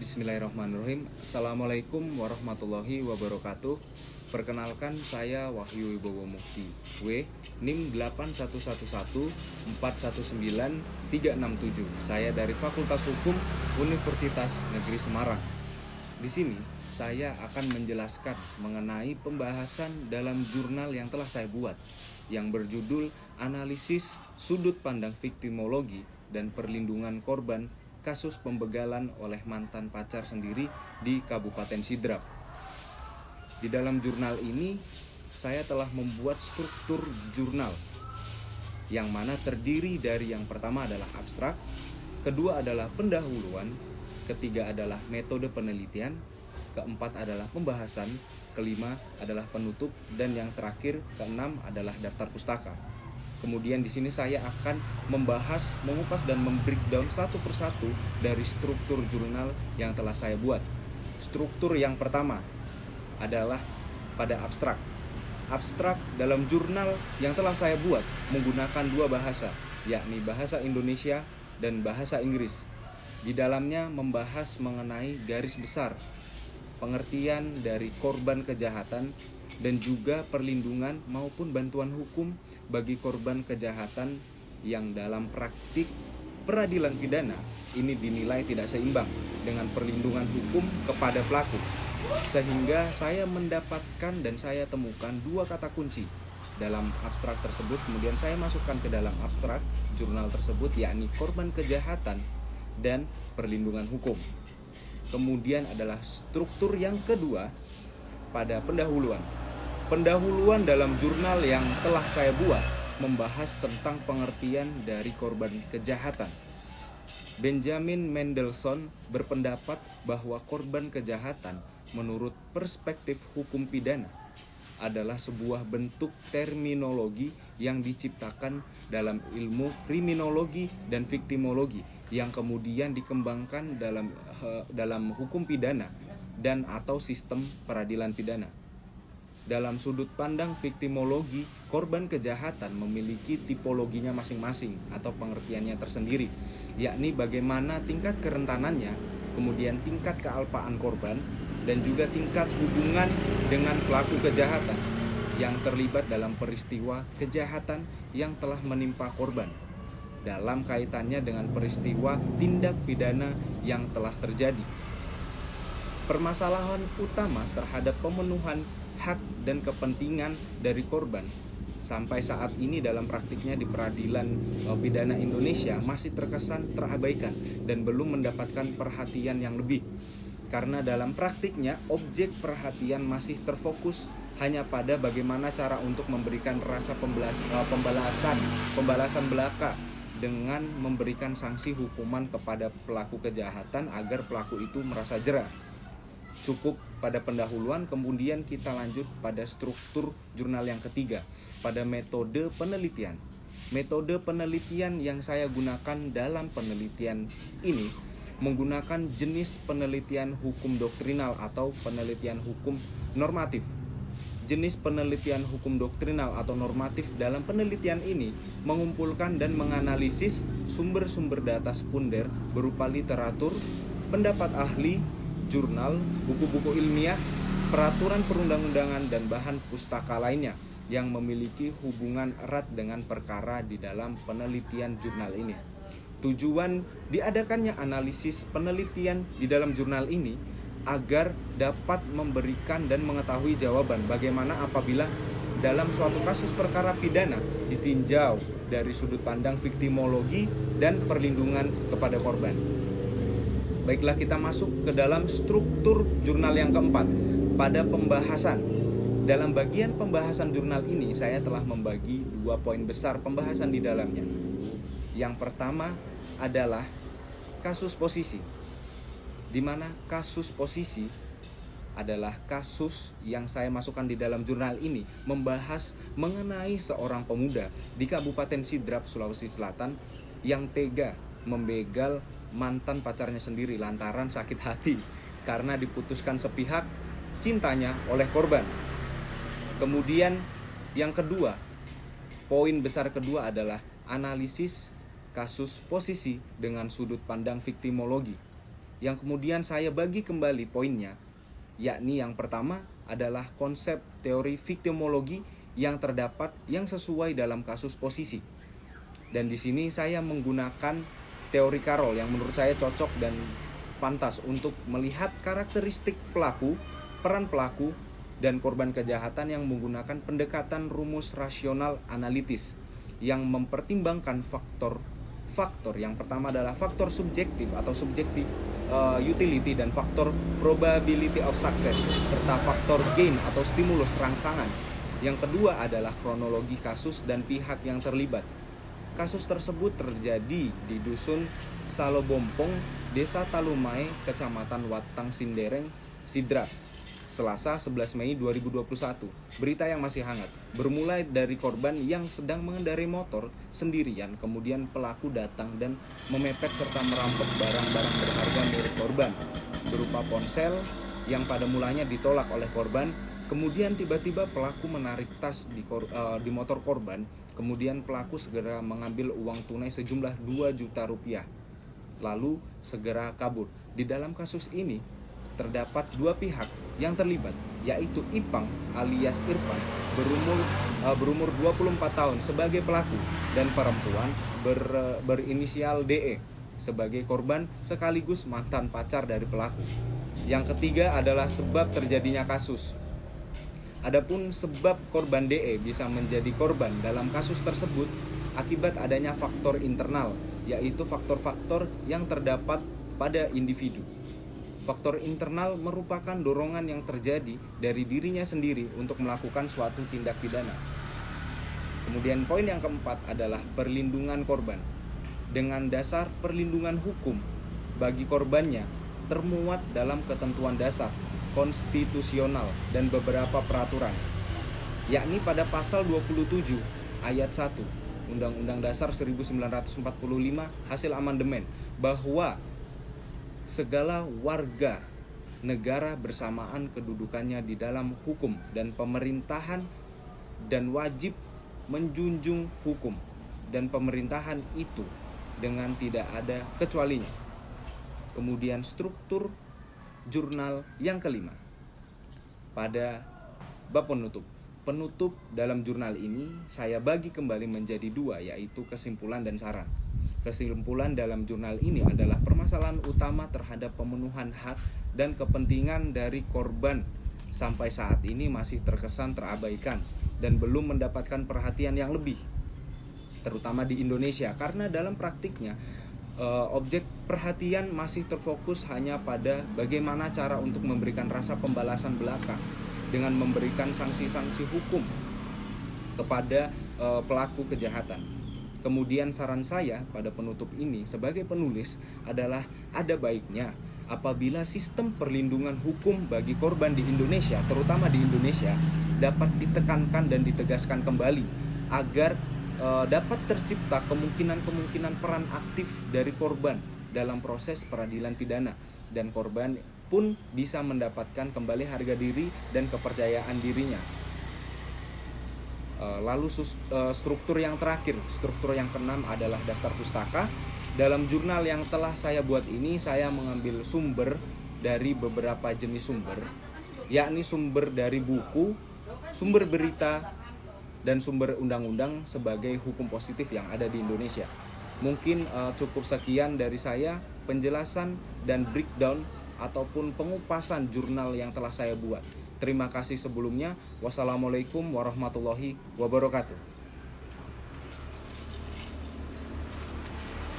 Bismillahirrahmanirrahim. Assalamualaikum warahmatullahi wabarakatuh. Perkenalkan, saya Wahyu Wibowo Mukti, NIM 8111419 Saya dari Fakultas Hukum Universitas Negeri Semarang. Di sini saya akan menjelaskan mengenai pembahasan dalam jurnal yang telah saya buat yang berjudul Analisis Sudut Pandang Viktimologi dan Perlindungan Korban Kasus Pembegalan oleh Mantan Pacar Sendiri di Kabupaten Sidrap. Di dalam jurnal ini saya telah membuat struktur jurnal yang mana terdiri dari yang pertama adalah abstrak, kedua adalah pendahuluan, ketiga adalah metode penelitian, keempat adalah pembahasan, kelima adalah penutup, dan yang terakhir keenam adalah daftar pustaka. Kemudian di sini saya akan membahas, mengupas dan membreakdown satu persatu dari struktur jurnal yang telah saya buat. Struktur yang pertama adalah pada abstrak. Abstrak dalam jurnal yang telah saya buat menggunakan dua bahasa, yakni bahasa Indonesia dan bahasa Inggris. Di dalamnya membahas mengenai garis besar pengertian dari korban kejahatan dan juga perlindungan maupun bantuan hukum bagi korban kejahatan yang dalam praktik peradilan pidana ini dinilai tidak seimbang dengan perlindungan hukum kepada pelaku. Sehingga saya mendapatkan dan saya temukan dua kata kunci dalam abstrak tersebut. Kemudian saya masukkan ke dalam abstrak jurnal tersebut, yakni korban kejahatan dan perlindungan hukum. Kemudian adalah struktur yang kedua pada pendahuluan. Pendahuluan dalam jurnal yang telah saya buat membahas tentang pengertian dari korban kejahatan. Benjamin Mendelssohn berpendapat bahwa korban kejahatan menurut perspektif hukum pidana adalah sebuah bentuk terminologi yang diciptakan dalam ilmu kriminologi dan viktimologi yang kemudian dikembangkan dalam hukum pidana dan atau sistem peradilan pidana. Dalam sudut pandang viktimologi, korban kejahatan memiliki tipologinya masing-masing atau pengertiannya tersendiri, yakni bagaimana tingkat kerentanannya, kemudian tingkat kealpaan korban, dan juga tingkat hubungan dengan pelaku kejahatan yang terlibat dalam peristiwa kejahatan yang telah menimpa korban dalam kaitannya dengan peristiwa tindak pidana yang telah terjadi. Permasalahan utama terhadap pemenuhan hak dan kepentingan dari korban sampai saat ini dalam praktiknya di peradilan pidana Indonesia masih terkesan terabaikan dan belum mendapatkan perhatian yang lebih. Karena dalam praktiknya objek perhatian masih terfokus hanya pada bagaimana cara untuk memberikan rasa pembalasan belaka dengan memberikan sanksi hukuman kepada pelaku kejahatan agar pelaku itu merasa jera. Cukup pada pendahuluan, kemudian kita lanjut pada struktur jurnal yang ketiga, pada metode penelitian. Metode penelitian yang saya gunakan dalam penelitian ini menggunakan jenis penelitian hukum doktrinal atau penelitian hukum normatif. Jenis penelitian hukum doktrinal atau normatif dalam penelitian ini mengumpulkan dan menganalisis sumber-sumber data sekunder berupa literatur, pendapat ahli, jurnal, buku-buku ilmiah, peraturan perundang-undangan, dan bahan pustaka lainnya yang memiliki hubungan erat dengan perkara di dalam penelitian jurnal ini. Tujuan diadakannya analisis penelitian di dalam jurnal ini agar dapat memberikan dan mengetahui jawaban bagaimana apabila dalam suatu kasus perkara pidana ditinjau dari sudut pandang viktimologi dan perlindungan kepada korban. Baiklah, kita masuk ke dalam struktur jurnal yang keempat, pada pembahasan. Dalam bagian pembahasan jurnal ini saya telah membagi dua poin besar pembahasan di dalamnya. Yang pertama adalah kasus posisi, di mana kasus posisi adalah kasus yang saya masukkan di dalam jurnal ini membahas mengenai seorang pemuda di Kabupaten Sidrap, Sulawesi Selatan yang tega membegal mantan pacarnya sendiri lantaran sakit hati karena diputuskan sepihak cintanya oleh korban. Kemudian yang kedua, poin besar kedua adalah analisis kasus posisi dengan sudut pandang viktimologi. yang kemudian saya bagi kembali poinnya, yakni yang pertama adalah konsep teori viktimologi yang terdapat yang sesuai dalam kasus posisi. Dan di sini saya menggunakan teori Carroll yang menurut saya cocok dan pantas untuk melihat karakteristik pelaku, peran pelaku, dan korban kejahatan yang menggunakan pendekatan rumus rasional analitis yang mempertimbangkan faktor yang pertama adalah faktor subjektif atau subjektif utility dan faktor probability of success serta faktor gain atau stimulus rangsangan. Yang kedua adalah kronologi kasus dan pihak yang terlibat. Kasus tersebut terjadi di Dusun Salobompong, Desa Talumai, Kecamatan Watang Sindereng, Sidrap, Selasa 11 Mei 2021. Berita yang masih hangat. Bermulai dari korban yang sedang mengendarai motor sendirian, kemudian pelaku datang dan memepet serta merampok barang-barang berharga milik korban, berupa ponsel yang pada mulanya ditolak oleh korban. Kemudian tiba-tiba pelaku menarik tas di motor korban. Kemudian pelaku segera mengambil uang tunai sejumlah 2 juta rupiah, lalu segera kabur. Di dalam kasus ini terdapat 2 pihak yang terlibat, yaitu Ipang alias Irfan berumur 24 tahun sebagai pelaku dan perempuan berinisial DE sebagai korban sekaligus mantan pacar dari pelaku. Yang ketiga adalah sebab terjadinya kasus. Adapun sebab korban DE bisa menjadi korban dalam kasus tersebut akibat adanya faktor internal, yaitu faktor-faktor yang terdapat pada individu. Faktor internal merupakan dorongan yang terjadi dari dirinya sendiri untuk melakukan suatu tindak pidana. Kemudian poin yang keempat adalah perlindungan korban. Dengan dasar perlindungan hukum bagi korbannya termuat dalam ketentuan dasar, konstitusional, dan beberapa peraturan, yakni pada pasal 27 ayat 1 Undang-Undang Dasar 1945 hasil amandemen, bahwa segala warga negara bersamaan kedudukannya di dalam hukum dan pemerintahan dan wajib menjunjung hukum dan pemerintahan itu dengan tidak ada kecualinya. Kemudian struktur jurnal yang kelima. Pada bab penutup dalam jurnal ini saya bagi kembali menjadi 2, yaitu kesimpulan dan saran. Kesimpulan dalam jurnal ini adalah permasalahan utama terhadap pemenuhan hak dan kepentingan dari korban sampai saat ini masih terkesan terabaikan dan belum mendapatkan perhatian yang lebih, terutama di Indonesia, karena dalam praktiknya objek perhatian masih terfokus hanya pada bagaimana cara untuk memberikan rasa pembalasan belaka dengan memberikan sanksi-sanksi hukum kepada pelaku kejahatan. Kemudian saran saya pada penutup ini sebagai penulis adalah ada baiknya apabila sistem perlindungan hukum bagi korban di Indonesia, terutama di Indonesia, dapat ditekankan dan ditegaskan kembali agar dapat tercipta kemungkinan peran aktif dari korban dalam proses peradilan pidana, dan korban pun bisa mendapatkan kembali harga diri dan kepercayaan dirinya. Lalu struktur yang terakhir, struktur yang keenam adalah daftar pustaka. Dalam jurnal yang telah saya buat ini, saya mengambil sumber dari beberapa jenis sumber, yakni sumber dari buku, sumber berita, dan sumber undang-undang sebagai hukum positif yang ada di Indonesia. Mungkin cukup sekian dari saya penjelasan dan breakdown ataupun pengupasan jurnal yang telah saya buat. Terima kasih sebelumnya. Wassalamualaikum warahmatullahi wabarakatuh.